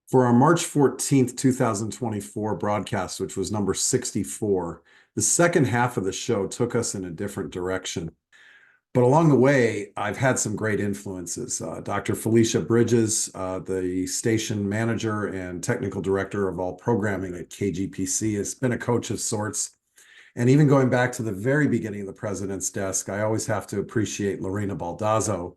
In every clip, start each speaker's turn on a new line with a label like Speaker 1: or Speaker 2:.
Speaker 1: For our March 14th, 2024 broadcast, which was number 64, the second half of the show took us in a different direction. But along the way, I've had some great influences. Dr. Felicia Bridges, the station manager and technical director of all programming at KGPC, has been a coach of sorts. And even going back to the very beginning of the President's Desk, I always have to appreciate Lorena Baldazzo,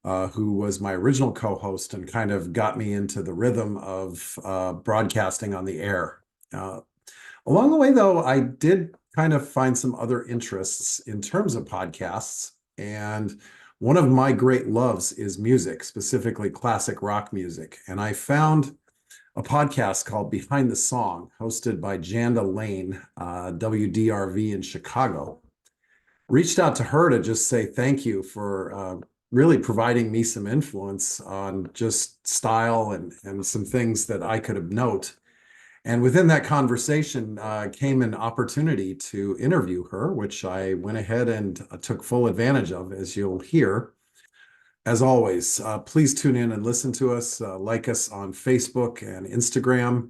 Speaker 1: who was my original co-host and kind of got me into the rhythm of broadcasting on the air. Along the way, though, I did kind of find some other interests in terms of podcasts. And one of my great loves is music, specifically classic rock music. And I found a podcast called Behind the Song, hosted by Janda Lane, WDRV in Chicago. Reached out to her to just say thank you for really providing me some influence on just style and some things that I could have note. And within that conversation came an opportunity to interview her, which I went ahead and took full advantage of, as you'll hear. As always, please tune in and listen to us, like us on Facebook and Instagram,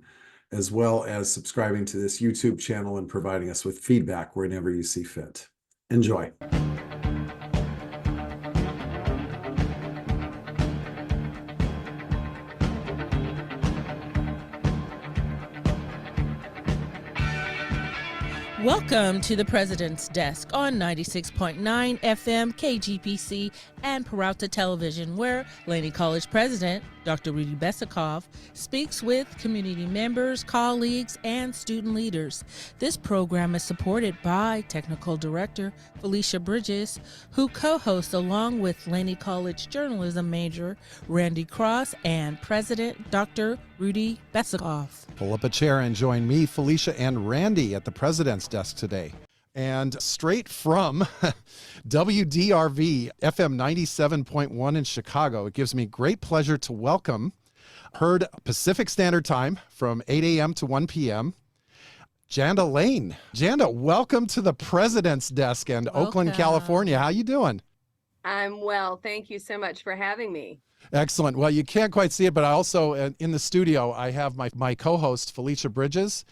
Speaker 1: as well as subscribing to this YouTube channel and providing us with feedback whenever you see fit. Enjoy.
Speaker 2: Welcome to the President's Desk on 96.9 FM KGPC and Peralta Television, where Laney College President Dr. Randi Besikof speaks with community members, colleagues, and student leaders. This program is supported by Technical Director Felicia Bridges, who co-hosts along with Laney College journalism major Randi Cross and President Dr. Randi Besikof.
Speaker 3: Pull up a chair and join me, Felicia, and Randi at the President's Desk today. And straight from WDRV FM 97.1 in Chicago, it gives me great pleasure to welcome, heard Pacific Standard Time from 8 a.m. to 1 p.m., Janda Lane. Janda, welcome to the President's Desk in Oakland, California. How you doing?
Speaker 4: I'm well. Thank you so much for having me.
Speaker 3: Excellent. Well, you can't quite see it, but I also, in the studio, I have my co-host, Felicia Bridges,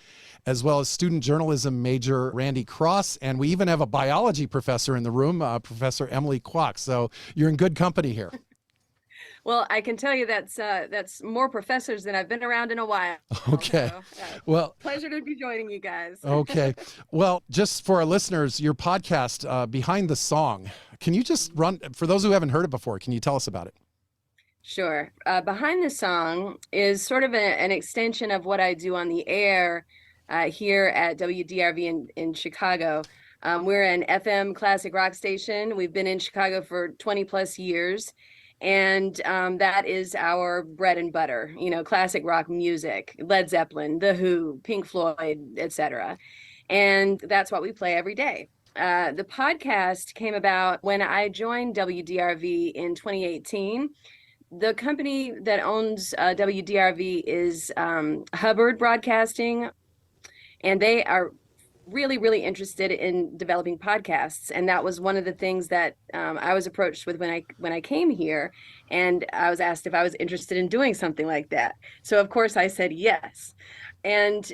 Speaker 3: as well as student journalism major Randi Cross, and we even have a biology professor in the room, Professor Emily Kwok. So you're in good company here.
Speaker 4: Well, I can tell you that's more professors than I've been around in a while.
Speaker 3: Okay.
Speaker 4: So,
Speaker 3: well,
Speaker 4: pleasure to be joining you guys.
Speaker 3: Okay. Well, just for our listeners, your podcast, Behind the Song, can you just run, for those who haven't heard it before, can you tell us about it?
Speaker 4: Sure. Behind the Song is sort of an extension of what I do on the air here at WDRV in Chicago. We're an FM classic rock station. We've been in Chicago for 20 plus years. And that is our bread and butter, classic rock music, Led Zeppelin, The Who, Pink Floyd, etc. And that's what we play every day. The podcast came about when I joined WDRV in 2018. The company that owns WDRV is Hubbard Broadcasting, and they are really, really interested in developing podcasts. And that was one of the things that I was approached with when I came here, and I was asked if I was interested in doing something like that. So of course I said yes. And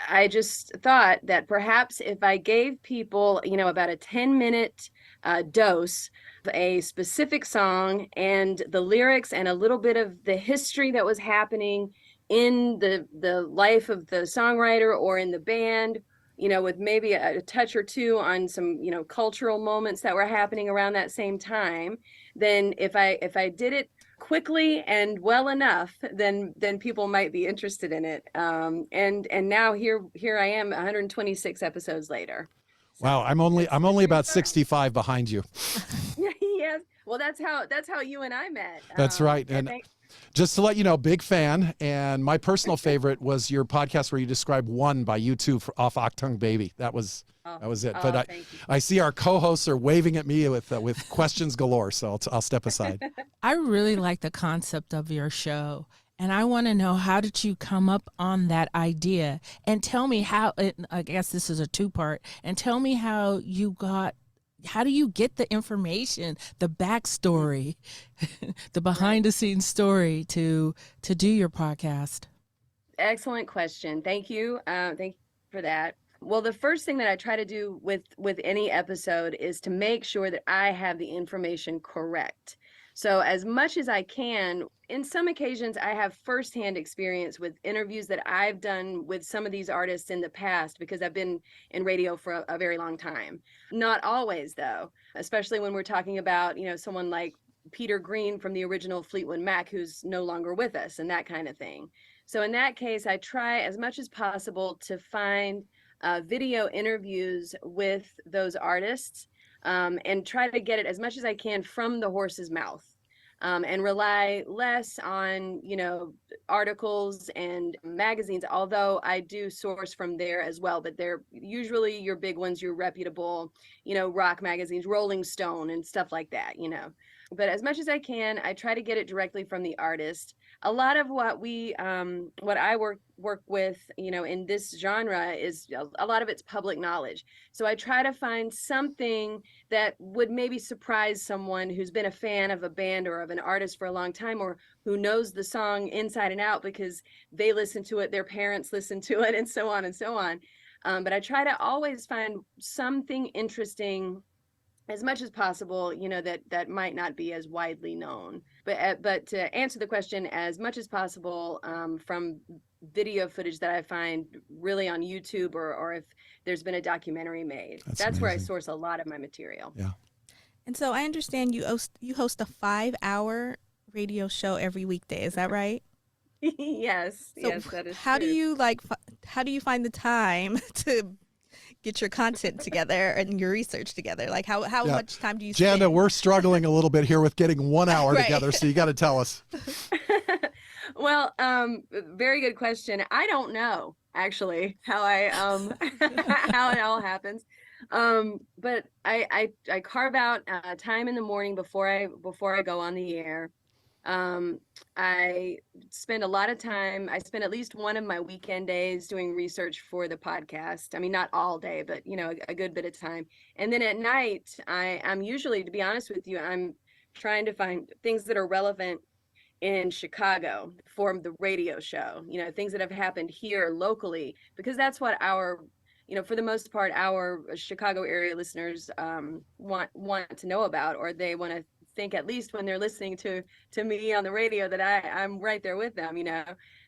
Speaker 4: I just thought that perhaps if I gave people, about a 10-minute dose of a specific song and the lyrics and a little bit of the history that was happening in the life of the songwriter or in the band, with maybe a touch or two on some, cultural moments that were happening around that same time, then if I did it quickly and well enough, then people might be interested in it. And now here I am 126 episodes later. So,
Speaker 3: wow, I'm only about 65 behind you.
Speaker 4: Yes. Well, that's how you and I met.
Speaker 3: That's right. And just to let you know, big fan. And my personal favorite was your podcast where you described One by U2 off Octung Baby. That was it. But I see our co-hosts are waving at me with questions galore. So I'll step aside.
Speaker 2: I really like the concept of your show. And I want to know, how did you come up on that idea? And tell me how, I guess this is a two-part, and tell me how do you get the information, the backstory, the behind-the-scenes story to do your podcast?
Speaker 4: Excellent question. Thank you. Thank you for that. Well, the first thing that I try to do with any episode is to make sure that I have the information correct. So as much as I can, in some occasions, I have firsthand experience with interviews that I've done with some of these artists in the past because I've been in radio for a very long time. Not always, though, especially when we're talking about, someone like Peter Green from the original Fleetwood Mac, who's no longer with us, and that kind of thing. So in that case, I try as much as possible to find video interviews with those artists, and try to get it as much as I can from the horse's mouth, and rely less on, articles and magazines, although I do source from there as well. But they're usually your big ones, your reputable, rock magazines, Rolling Stone and stuff like that, But as much as I can, I try to get it directly from the artist. A lot of what I work with, in this genre is a lot of it's public knowledge. So I try to find something that would maybe surprise someone who's been a fan of a band or of an artist for a long time, or who knows the song inside and out because they listen to it, their parents listen to it, and so on and so on. But I try to always find something interesting as much as possible, that might not be as widely known. But to answer the question, as much as possible, from video footage that I find really on YouTube, or if there's been a documentary made. That's where I source a lot of my material.
Speaker 3: Yeah.
Speaker 5: And so I understand you host a 5-hour radio show every weekday. Is that right?
Speaker 4: Yes.
Speaker 5: So
Speaker 4: yes, that is
Speaker 5: how
Speaker 4: true.
Speaker 5: do you how do you find the time to get your content together and your research together? Like how much time do you spend?
Speaker 3: Janda, we're struggling a little bit here with getting 1 hour
Speaker 5: Right.
Speaker 3: together, so you got to tell us.
Speaker 4: Well, very good question. I don't know actually how how it all happens. But I carve out time in the morning before I go on the air. I spend a lot of time. I spend at least one of my weekend days doing research for the podcast. I mean, not all day, but a good bit of time. And then at night, I'm usually, to be honest with you, I'm trying to find things that are relevant in Chicago for the radio show, things that have happened here locally, because that's what for the most part, our Chicago area listeners want to know about, or they want to think, at least when they're listening to me on the radio, that I'm right there with them,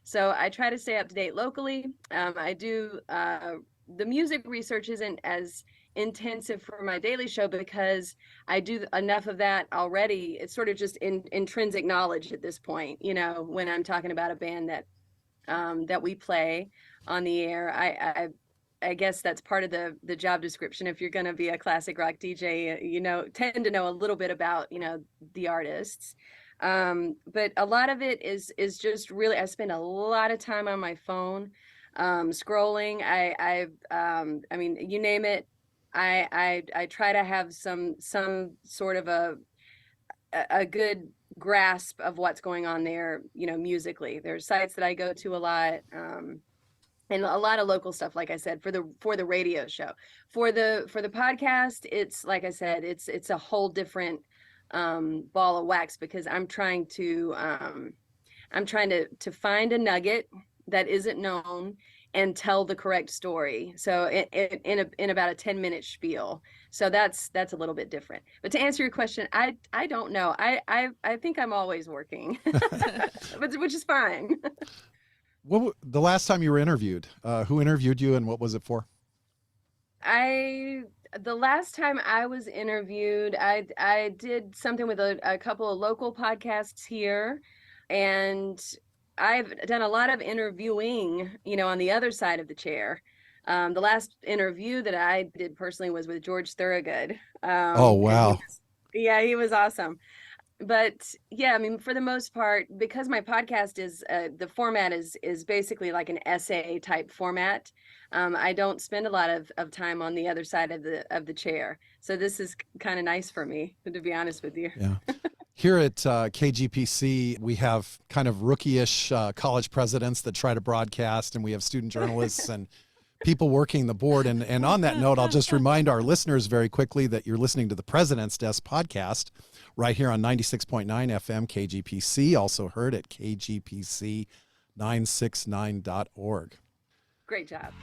Speaker 4: So I try to stay up to date locally. I do, the music research isn't as intensive for my daily show because I do enough of that already. It's sort of just intrinsic knowledge at this point, when I'm talking about a band that we play on the air. I guess that's part of the job description. If you're going to be a classic rock DJ, tend to know a little bit about, the artists. But a lot of it is just really, I spend a lot of time on my phone, scrolling. I mean, you name it. I try to have some sort of a good grasp of what's going on there, musically. There's sites that I go to a lot. And a lot of local stuff, like I said, for the radio show. For the podcast, it's, like I said, it's a whole different ball of wax, because I'm trying to find a nugget that isn't known and tell the correct story. So in about a 10-minute spiel. So that's a little bit different. But to answer your question, I don't know. I think I'm always working, which is fine.
Speaker 3: The last time you were interviewed, who interviewed you and what was it for?
Speaker 4: The last time I was interviewed, I did something with a couple of local podcasts here, and I've done a lot of interviewing, on the other side of the chair. The last interview that I did personally was with George Thorogood.
Speaker 3: Oh, wow.
Speaker 4: He was awesome. But yeah, I mean, for the most part, because my podcast is the format is basically like an essay type format. I don't spend a lot of time on the other side of the chair. So this is kind of nice for me, to be honest with you.
Speaker 3: Yeah. Here at KGPC, we have kind of rookie-ish college presidents that try to broadcast, and we have student journalists and people working the board. And on that note, I'll just remind our listeners very quickly that you're listening to the President's Desk podcast right here on 96.9 FM KGPC, also heard at kgpc.com. 969.org.
Speaker 4: Great job.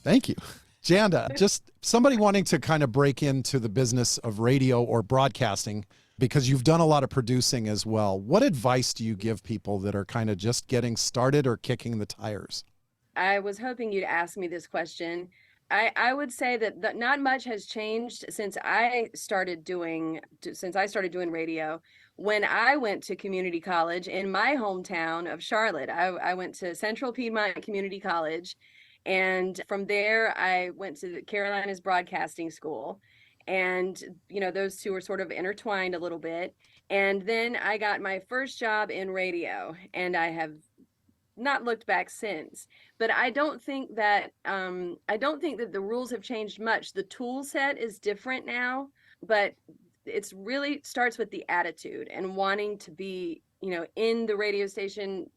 Speaker 3: Thank you. Janda, just somebody wanting to kind of break into the business of radio or broadcasting, because you've done a lot of producing as well. What advice do you give people that are kind of just getting started or kicking the tires?
Speaker 4: I was hoping you'd ask me this question. I would say that not much has changed since I started doing radio. When I went to community college in my hometown of Charlotte, I went to Central Piedmont Community College. And from there, I went to the Carolinas Broadcasting School. And, those two were sort of intertwined a little bit. And then I got my first job in radio, and I have not looked back since. But I don't think that the rules have changed much. The tool set is different now, but it's really starts with the attitude and wanting to be, in the radio station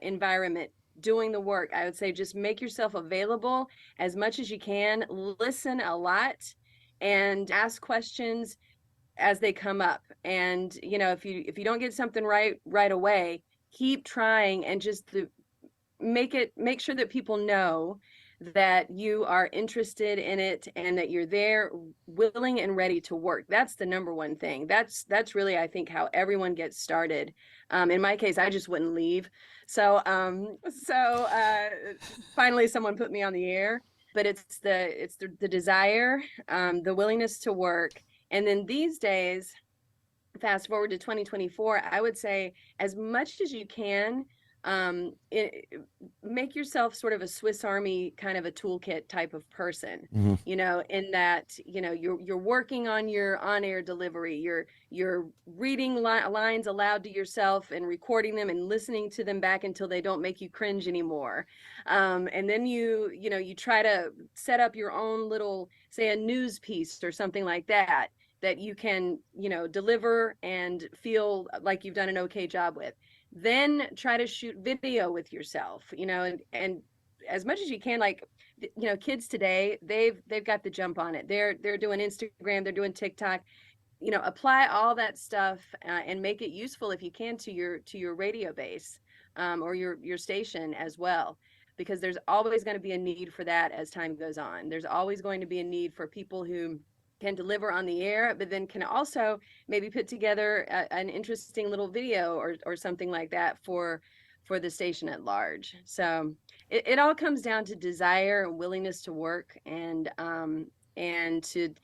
Speaker 4: environment, doing the work. I would say just make yourself available as much as you can, listen a lot, and ask questions as they come up. And if you don't get something right away, keep trying, and just make sure that people know that you are interested in it and that you're there, willing and ready to work. That's the number one thing. That's really, I think, how everyone gets started. In my case, I just wouldn't leave. So finally someone put me on the air. But it's the desire, the willingness to work. And then these days, fast forward to 2024, I would say as much as you can, make yourself sort of a Swiss Army kind of a toolkit type of person, in that, you're working on your on-air delivery, you're reading lines aloud to yourself and recording them and listening to them back until they don't make you cringe anymore. And then you try to set up your own little, say, a news piece or something like that you can, deliver and feel like you've done an okay job with. Then try to shoot video with yourself, and as much as you can, like, kids today, they've got the jump on it. They're doing Instagram, they're doing TikTok, apply all that stuff and make it useful if you can to your radio base, or your station as well, because there's always going to be a need for that as time goes on. There's always going to be a need for people who can deliver on the air, but then can also maybe put together an interesting little video or something like that for the station at large. So it all comes down to desire and willingness to work, and to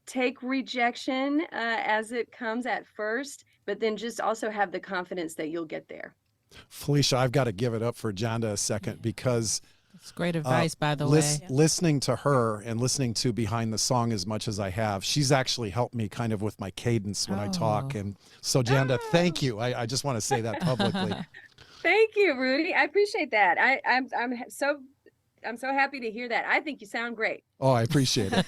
Speaker 4: take rejection as it comes at first, but then just also have the confidence that you'll get there.
Speaker 3: Felicia, I've got to give it up for Janda a second, because
Speaker 2: it's great advice, by the way.
Speaker 3: Listening to her and listening to Behind the Song as much as I have, she's actually helped me kind of with my cadence when I talk. And so, Janda, thank you. I just want to say that publicly.
Speaker 4: Thank you, Rudy. I appreciate that. I'm so happy to hear that. I think you sound great.
Speaker 3: Oh, I appreciate it.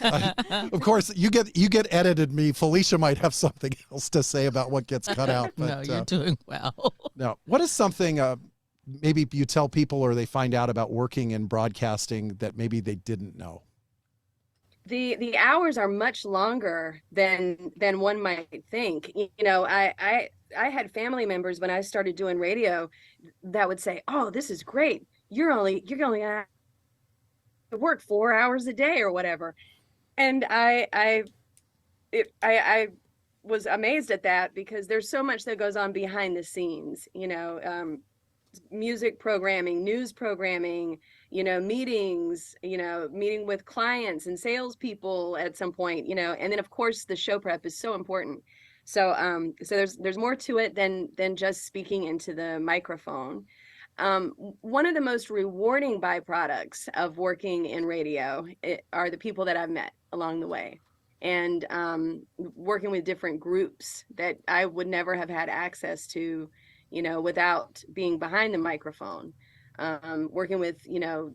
Speaker 3: Of course, you get edited me. Felicia might have something else to say about what gets cut out. But,
Speaker 2: no, you're doing well.
Speaker 3: Now, what is something maybe you tell people or they find out about working in broadcasting that maybe they didn't know?
Speaker 4: The hours are much longer than one might think. I had family members when I started doing radio that would say, "Oh, this is great. You're only gonna work 4 hours a day or whatever," and I was amazed at that, because there's so much that goes on behind the scenes. Music programming, news programming, meetings, meeting with clients and salespeople at some point, and then of course the show prep is so important. So there's more to it than just speaking into the microphone. One of the most rewarding byproducts of working in radio are the people that I've met along the way, and working with different groups that I would never have had access to, without being behind the microphone. Working with,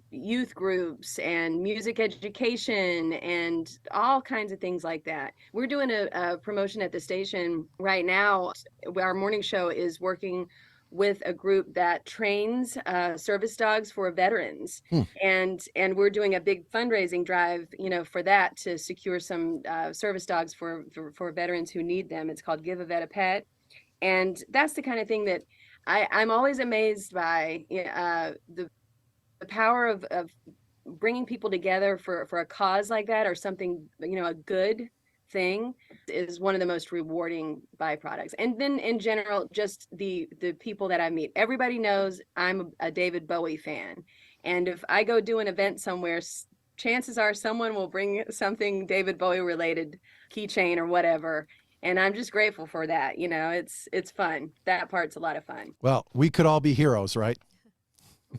Speaker 4: youth groups and music education and all kinds of things like that. We're doing a promotion at the station right now. Our morning show is working with a group that trains service dogs for veterans. And we're doing a big fundraising drive, for that, to secure some service dogs for veterans who need them. It's called Give a Vet a Pet. And that's the kind of thing that I'm always amazed by, the power of bringing people together for a cause like that, or something, a good thing, is one of the most rewarding byproducts. And then in general, just the people that I meet. Everybody knows I'm a David Bowie fan. And if I go do an event somewhere, chances are someone will bring something David Bowie related, keychain or whatever. And I'm just grateful for that. It's fun. That part's a lot of fun.
Speaker 3: Well, we could all be heroes, right?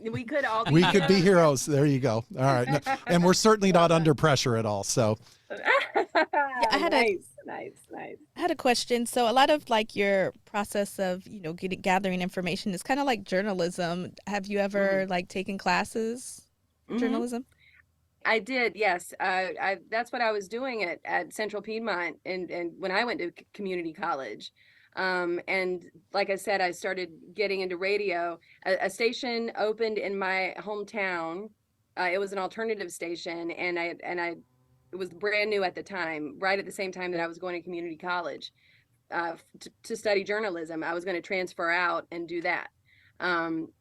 Speaker 4: We could all be
Speaker 3: We could be heroes. There you go. All right. And we're certainly not under pressure at all. So
Speaker 5: I had
Speaker 4: nice.
Speaker 5: I had a question. So a lot of like your process of, gathering information is kind of like journalism. Have you ever like taken classes in journalism?
Speaker 4: I did, yes. That's what I was doing at Central Piedmont, and when I went to community college. And like I said, I started getting into radio. A station opened in my hometown. It was an alternative station, and it was brand new at the time, right at the same time that I was going to community college to study journalism. I was going to transfer out and do that.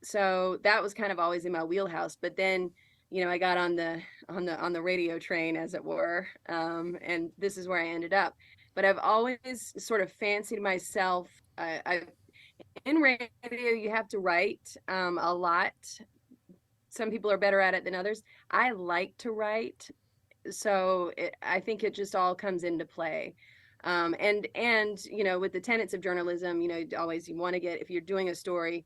Speaker 4: So that was kind of always in my wheelhouse. But then, I got on the radio train, as it were, and this is where I ended up. But I've always sort of fancied myself. In radio, you have to write a lot. Some people are better at it than others. I like to write, so I think it just all comes into play. And with the tenets of journalism, always you want to get, if you're doing a story,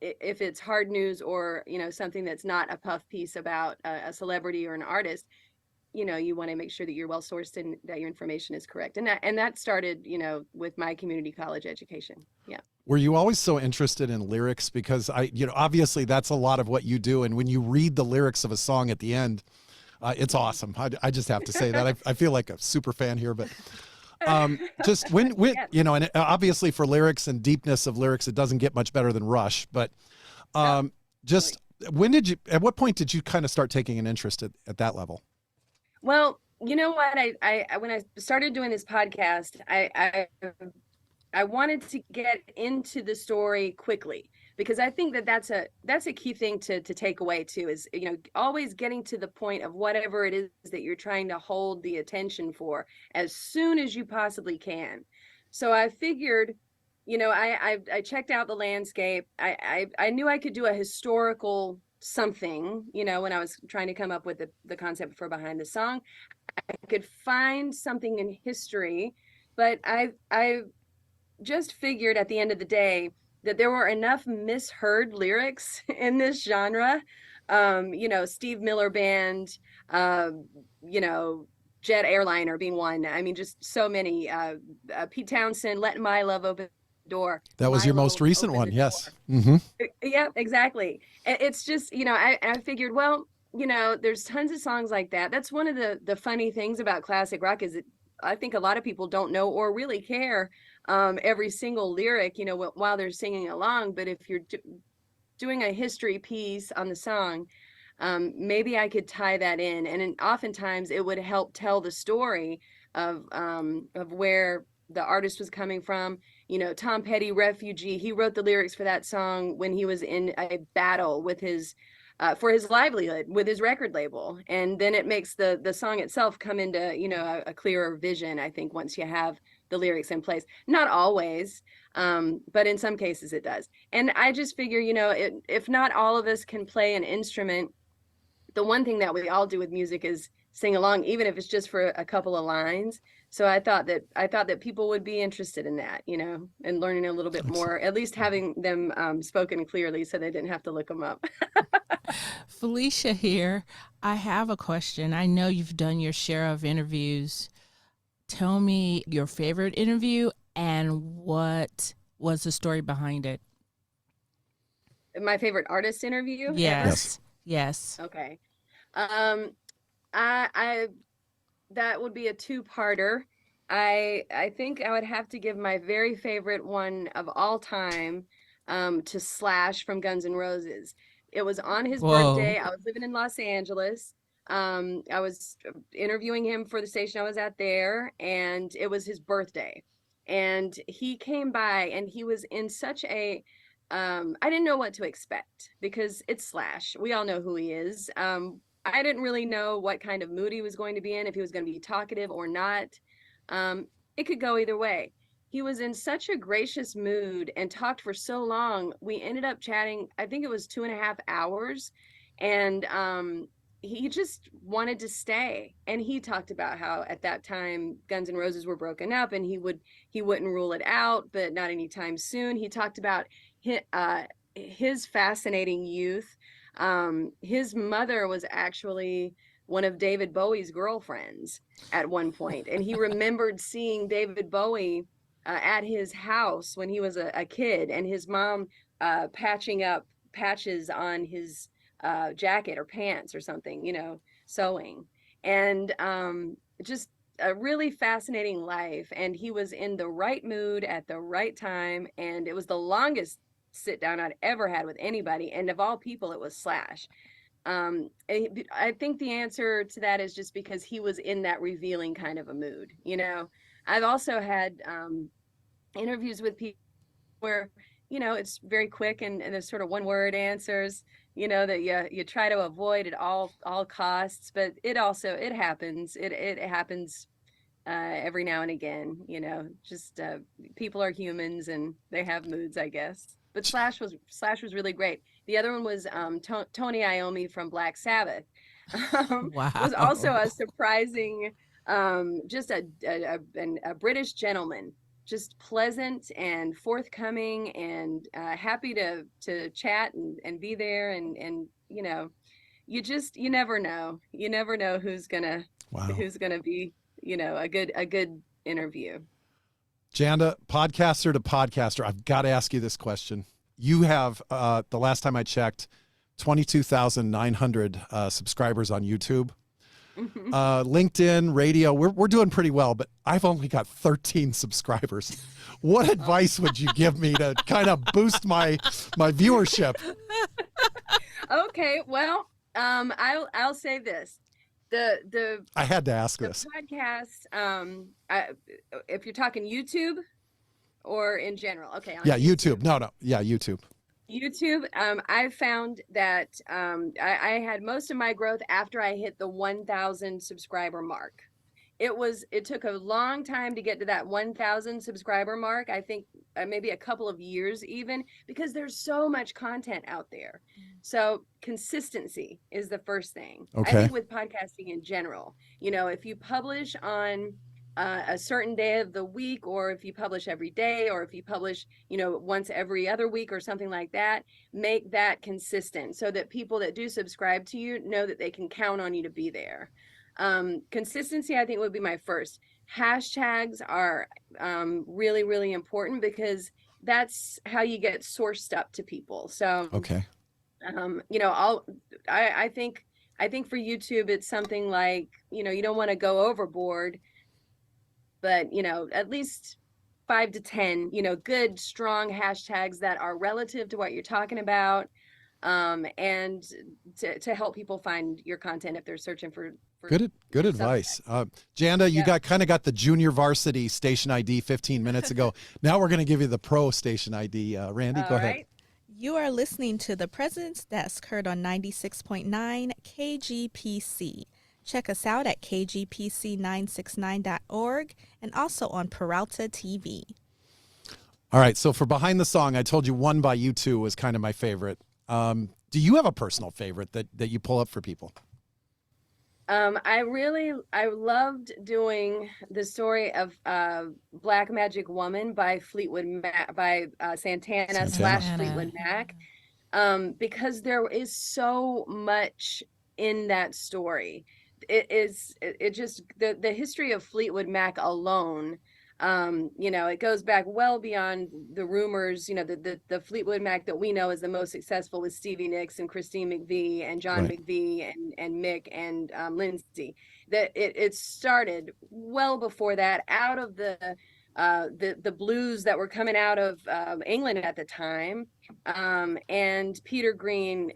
Speaker 4: if it's hard news or something that's not a puff piece about a celebrity or an artist, you want to make sure that you're well sourced and that your information is correct. And that started, with my community college education. Yeah.
Speaker 3: Were you always so interested in lyrics? Because obviously that's a lot of what you do. And when you read the lyrics of a song at the end, it's awesome. I just have to say that. I feel like a super fan here, but just when yes. And obviously for lyrics and deepness of lyrics, it doesn't get much better than Rush. But just at what point did you kind of start taking an interest at that level?
Speaker 4: Well, you know what? I when I started doing this podcast, I wanted to get into the story quickly, because I think that's a key thing to take away too, is always getting to the point of whatever it is that you're trying to hold the attention for as soon as you possibly can. So I figured, I checked out the landscape. I knew I could do a historical something, when I was trying to come up with the concept for Behind the Song. I could find something in history, but I just figured at the end of the day that there were enough misheard lyrics in this genre. Steve Miller Band, Jet Airliner being one. I mean, just so many. Pete Townsend, Letting My Love Open the Door.
Speaker 3: That was your most recent one, yes. Mm-hmm.
Speaker 4: Yeah, exactly. It's just, I figured, well, there's tons of songs like that. That's one of the funny things about classic rock, is I think a lot of people don't know or really care every single lyric, while they're singing along. But if you're doing a history piece on the song, maybe I could tie that in. And oftentimes it would help tell the story of where the artist was coming from. Tom Petty, Refugee, he wrote the lyrics for that song when he was in a battle with his for his livelihood with his record label. And then it makes the song itself come into, a clearer vision, I think, once you have the lyrics in place. Not always, but in some cases it does. And I just figure, if not all of us can play an instrument, the one thing that we all do with music is sing along, even if it's just for a couple of lines. So I thought that people would be interested in that, and learning a little bit more, at least having them spoken clearly, so they didn't have to look them up.
Speaker 2: Felicia here. I have a question. I know you've done your share of interviews. Tell me your favorite interview and what was the story behind it.
Speaker 4: My favorite artist interview?
Speaker 2: Yes.
Speaker 4: Okay. I that would be a two-parter. I think I would have to give my very favorite one of all time to Slash from Guns N' Roses. It was on his
Speaker 2: Whoa.
Speaker 4: birthday. I was living in Los Angeles. I was interviewing him for the station I was at there, and it was his birthday. And he came by, and he was in such a I didn't know what to expect because it's Slash. We all know who he is. I didn't really know what kind of mood he was going to be in, if he was going to be talkative or not. It could go either way. He was in such a gracious mood and talked for so long. We ended up chatting, I think it was 2.5 hours. And he just wanted to stay. And he talked about how at that time Guns N' Roses were broken up, and he wouldn't rule it out, but not anytime soon. He talked about his fascinating youth. His mother was actually one of David Bowie's girlfriends at one point, and he remembered seeing David Bowie at his house when he was a kid, and his mom patching up patches on his jacket or pants or something, sewing. And just a really fascinating life. And he was in the right mood at the right time, and it was the longest sit down I'd ever had with anybody, and of all people, it was Slash. I think the answer to that is just because he was in that revealing kind of a mood. I've also had interviews with people where it's very quick, and there's sort of one word answers, that you try to avoid at all costs, but it happens. It happens every now and again. Just people are humans and they have moods, I guess. But Slash was really great. The other one was Tony Iommi from Black Sabbath.
Speaker 2: Wow.
Speaker 4: Was also a surprising, just a British gentleman, just pleasant and forthcoming and happy to chat and be there. And you never know. You never know who's gonna be a good interview.
Speaker 3: Janda, podcaster to podcaster, I've got to ask you this question. You have, the last time I checked, 22,900 subscribers on YouTube. LinkedIn, radio, we're doing pretty well, but I've only got 13 subscribers. What advice would you give me to kind of boost my viewership?
Speaker 4: Okay, well, I'll say this.
Speaker 3: I had to ask this.
Speaker 4: Podcast, if you're talking YouTube or in general, okay.
Speaker 3: Yeah, YouTube. No. Yeah, YouTube.
Speaker 4: YouTube, I found that I had most of my growth after I hit the 1,000 subscriber mark. It took a long time to get to that 1,000 subscriber mark. I think maybe a couple of years even, because there's so much content out there. So consistency is the first thing.
Speaker 3: Okay.
Speaker 4: I think with podcasting in general, if you publish on a certain day of the week, or if you publish every day, or if you publish, once every other week or something like that, make that consistent so that people that do subscribe to you know that they can count on you to be there. Consistency, I think, would be my first. Hashtags are really, really important because that's how you get sourced up to people. So,
Speaker 3: okay.
Speaker 4: I think for YouTube, it's something like, you don't want to go overboard, but, at least 5 to 10, good, strong hashtags that are relative to what you're talking about, and to help people find your content if they're searching for
Speaker 3: good advice. Janda, you got the junior varsity station ID 15 minutes ago. Now we're going to give you the pro station ID. Randy, go ahead.
Speaker 5: You are listening to The President's Desk, heard on 96.9 KGPC. Check us out at kgpc969.org and also on Peralta TV.
Speaker 3: All right, so for Behind the Song, I told you One by U2 was kind of my favorite. Do you have a personal favorite that you pull up for people?
Speaker 4: I loved doing the story of Black Magic Woman by Santana / Fleetwood Mac, because there is so much in that story. It just the history of Fleetwood Mac alone. It goes back well beyond the rumors. The Fleetwood Mac that we know is the most successful with Stevie Nicks and Christine McVie and John McVie and Mick and Lindsay. That it started well before that, out of the the blues that were coming out of England at the time. And Peter Green,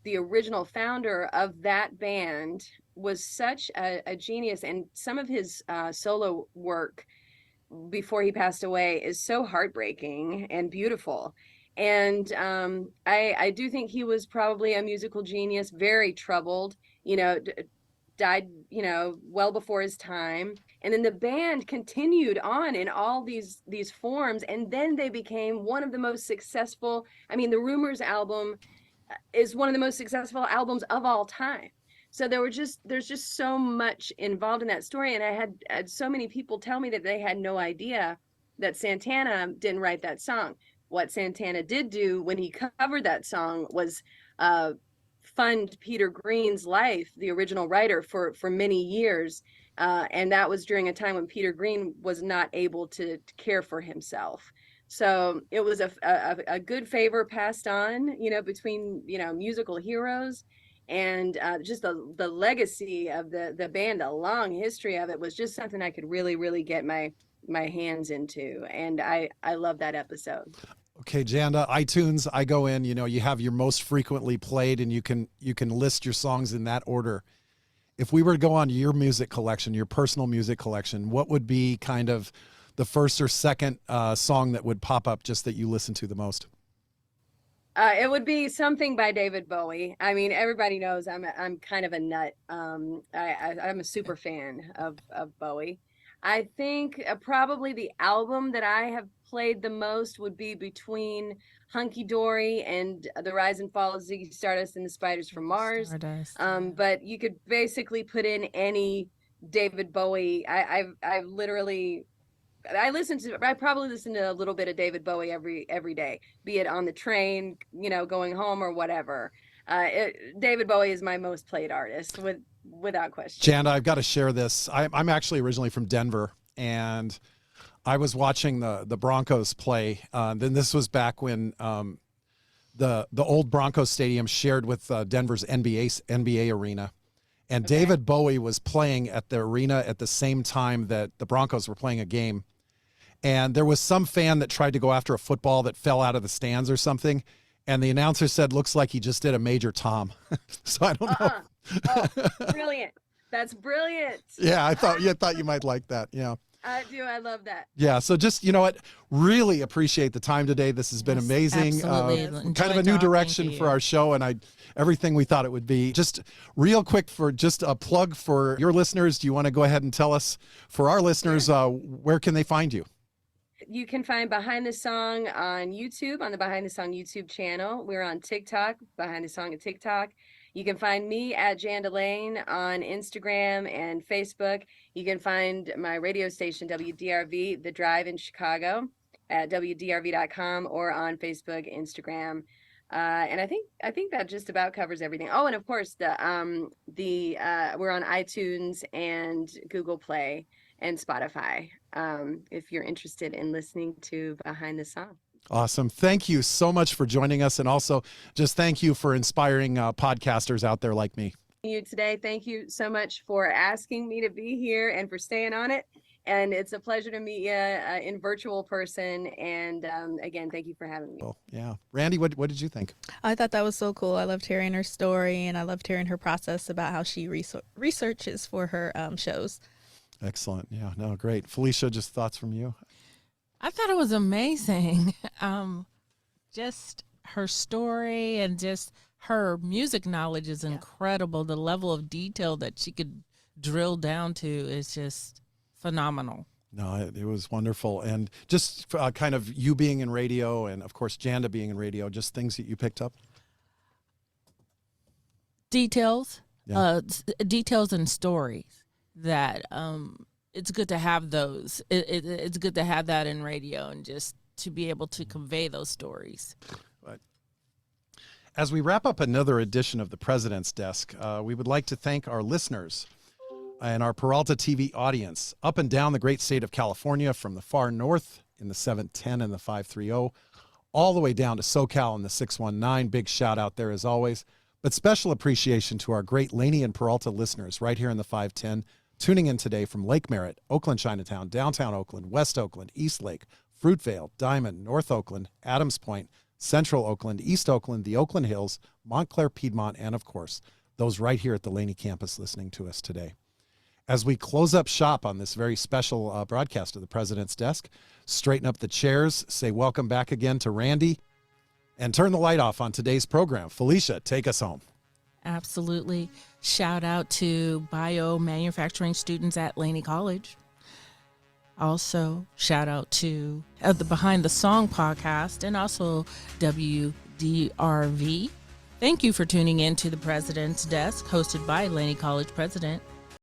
Speaker 4: the original founder of that band, was such a genius, and some of his solo work before he passed away is so heartbreaking and beautiful. And I do think he was probably a musical genius, very troubled, died, well before his time. And then the band continued on in all these forms, and then they became one of the most successful. I mean, the Rumors album is one of the most successful albums of all time. So there's just so much involved in that story. And I had so many people tell me that they had no idea that Santana didn't write that song. What Santana did do when he covered that song was fund Peter Green's life, the original writer, for many years. And that was during a time when Peter Green was not able to care for himself. So it was a good favor passed on, between, musical heroes. And just the legacy of the band, a long history of it, was just something I could really, really get my hands into. And I love that episode.
Speaker 3: Okay, Janda, iTunes, I go in, you have your most frequently played, and you can list your songs in that order. If we were to go on to your music collection, your personal music collection, what would be kind of the first or second song that would pop up just that you listen to the most?
Speaker 4: It would be something by David Bowie. I mean, everybody knows I'm kind of a nut. I'm a super fan of Bowie. I think probably the album that I have played the most would be between Hunky Dory and The Rise and Fall of Ziggy Stardust and the Spiders from Mars.
Speaker 2: Stardust.
Speaker 4: But you could basically put in any David Bowie. I probably listen to a little bit of David Bowie every day, be it on the train, going home or whatever. David Bowie is my most played artist without question.
Speaker 3: Janda, I've got to share this. I'm actually originally from Denver, and I was watching the Broncos play. Then this was back when the old Broncos stadium shared with Denver's NBA arena. And
Speaker 4: Okay.
Speaker 3: David Bowie was playing at the arena at the same time that the Broncos were playing a game. And there was some fan that tried to go after a football that fell out of the stands or something. And the announcer said, looks like he just did a Major Tom. So I don't know.
Speaker 4: Oh, brilliant. That's brilliant.
Speaker 3: Yeah, I thought you might like that. Yeah.
Speaker 4: I do. I love that.
Speaker 3: Yeah. So just, really appreciate the time today. This has been
Speaker 2: Yes,
Speaker 3: amazing.
Speaker 2: absolutely.
Speaker 3: Kind of a
Speaker 2: Enjoyed
Speaker 3: new
Speaker 2: talking
Speaker 3: direction
Speaker 2: to
Speaker 3: for
Speaker 2: you.
Speaker 3: our show, and everything we thought it would be. Just real quick, for just a plug for your listeners, do you want to go ahead and tell us, for our listeners, where can they find you?
Speaker 4: You can find Behind the Song on YouTube, on the Behind the Song YouTube channel. We're on TikTok, Behind the Song at TikTok. You can find me at Janda Lane on Instagram and Facebook. You can find my radio station, WDRV, The Drive in Chicago, at WDRV.com, or on Facebook, Instagram. And I think that just about covers everything. Oh, and of course, we're on iTunes and Google Play and Spotify, if you're interested in listening to Behind the Song.
Speaker 3: Awesome. Thank you so much for joining us. And also just thank you for inspiring podcasters out there like me.
Speaker 4: You today. Thank you so much for asking me to be here and for staying on it. And it's a pleasure to meet you in virtual person. And again, thank you for having me.
Speaker 3: Well, yeah. Randy, what did you think?
Speaker 5: I thought that was so cool. I loved hearing her story, and I loved hearing her process about how she researches for her shows.
Speaker 3: Excellent. Yeah, no, great. Felicia, just thoughts from you?
Speaker 2: I thought it was amazing. Just her story and just her music knowledge is incredible. The level of detail that she could drill down to is just phenomenal.
Speaker 3: No, it was wonderful. And just kind of you being in radio, and of course, Janda being in radio, just things that you picked up.
Speaker 2: Details,
Speaker 3: Yeah.
Speaker 2: details and stories that it's good to have those. It's good to have that in radio and just to be able to convey those stories.
Speaker 3: As we wrap up another edition of the President's Desk, we would like to thank our listeners and our Peralta TV audience up and down the great state of California, from the far north in the 710 and the 530, all the way down to SoCal in the 619. Big shout out there as always. But special appreciation to our great Laney and Peralta listeners right here in the 510 tuning in today from Lake Merritt, Oakland Chinatown, downtown Oakland, West Oakland, East Lake, Fruitvale, Diamond, North Oakland, Adams Point, Central Oakland, East Oakland, the Oakland Hills, Montclair, Piedmont, and of course, those right here at the Laney campus listening to us today. As we close up shop on this very special broadcast of the President's Desk, straighten up the chairs, say welcome back again to Randi, and turn the light off on today's program. Felicia, take us home.
Speaker 2: Absolutely. Shout out to biomanufacturing students at Laney College. Also, shout out to the Behind the Song podcast and also WDRV. Thank you for tuning in to the President's Desk, hosted by Laney College President